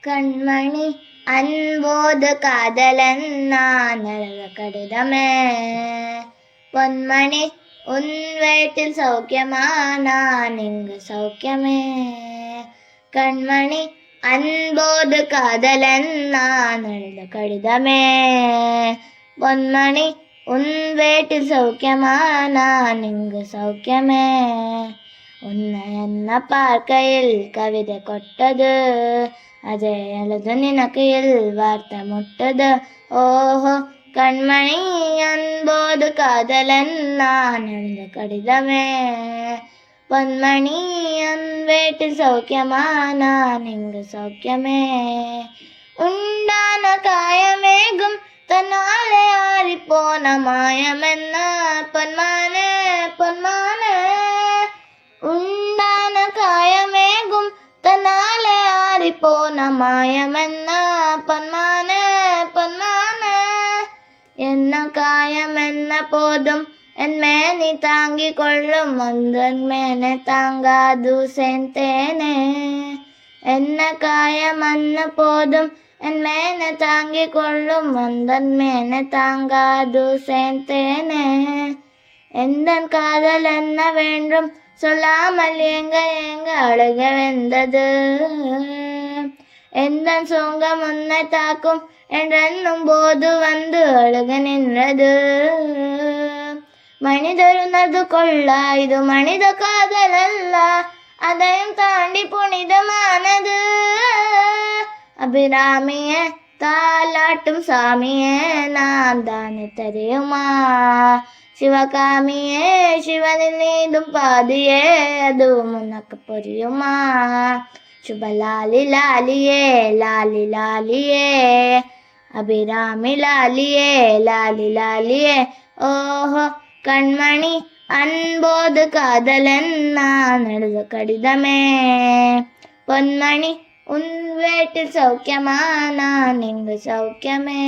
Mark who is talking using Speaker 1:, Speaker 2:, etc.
Speaker 1: கண்மணி அன்போது காதலன் நான் எழுத கடிதமே. பொன்மணி உன் வீட்டில் சௌக்கியமா, நான் இங்கு சௌக்கியமே. கண்மணி அன்போது காதலன் நான் எழுத கடிதமே. பொன்மணி உன் வீட்டில் சௌக்கியமா, நான் இங்கு சௌக்கியமே. உன்னை என்ன பார்க்கையில் கவிதை கொட்டது, அதை எழுது நினக்கையில் வார்த்தை முட்டது. ஓஹோ கண்மணி அன்போது காதலன் நான் எழுத கடிதமே. பொன்மணி என் வீட்டில் சௌக்கியமா, நான் இங்கு சௌக்கியமே. உண்டான காயமேகும் தன்னாலே ஆறிப்போன மாயமென்ன பொன்மானே பொன்மானே. உண்டான காயமேகும் தன்னாலே ஆறிப்போன மாயமென்ன பொன்மானே பொன்மானே. என்ன காயம் என்ன போதும் என் மேனி தாங்கிக் கொள்ளும், அந்தன் மேனே தாங்காது செந்தேனே. என்ன காயம் என்ன போதும் என் மேனே தாங்கிக் கொள்ளும், அந்தன் மேனே தாங்காது செந்தேனே. எந்தன் காதல் என்ன வேண்டும் சொல்லாமல் ஏங்க ஏங்க அழுக வெந்தது. எந்தன் சோகம் உன்னை தாக்கும் என்றென்னும் போது வந்து அழுக நின்றது. மனிதருனது கொள்ள இது மனித காதல் அல்ல, அதையும் தாண்டி புனிதமானது. அபிராமியே தாலாட்டும் சாமியே நான் தானே தெரியுமா. சிவகாமியே சிவனில் நீதும் பாதியே, அதுவும் உனக்கு புரியுமா. சுபலாலி லாலியே லாலி லாலியே, அபிராமி லாலியே லாலி லாலியே. ஓஹோ கண்மணி அன்போது காதலன் நான் எழுத கடிதமே. பொன்மணி உன் வீட்டில் சௌக்கியமா, நான் இங்கு சௌக்கியமே.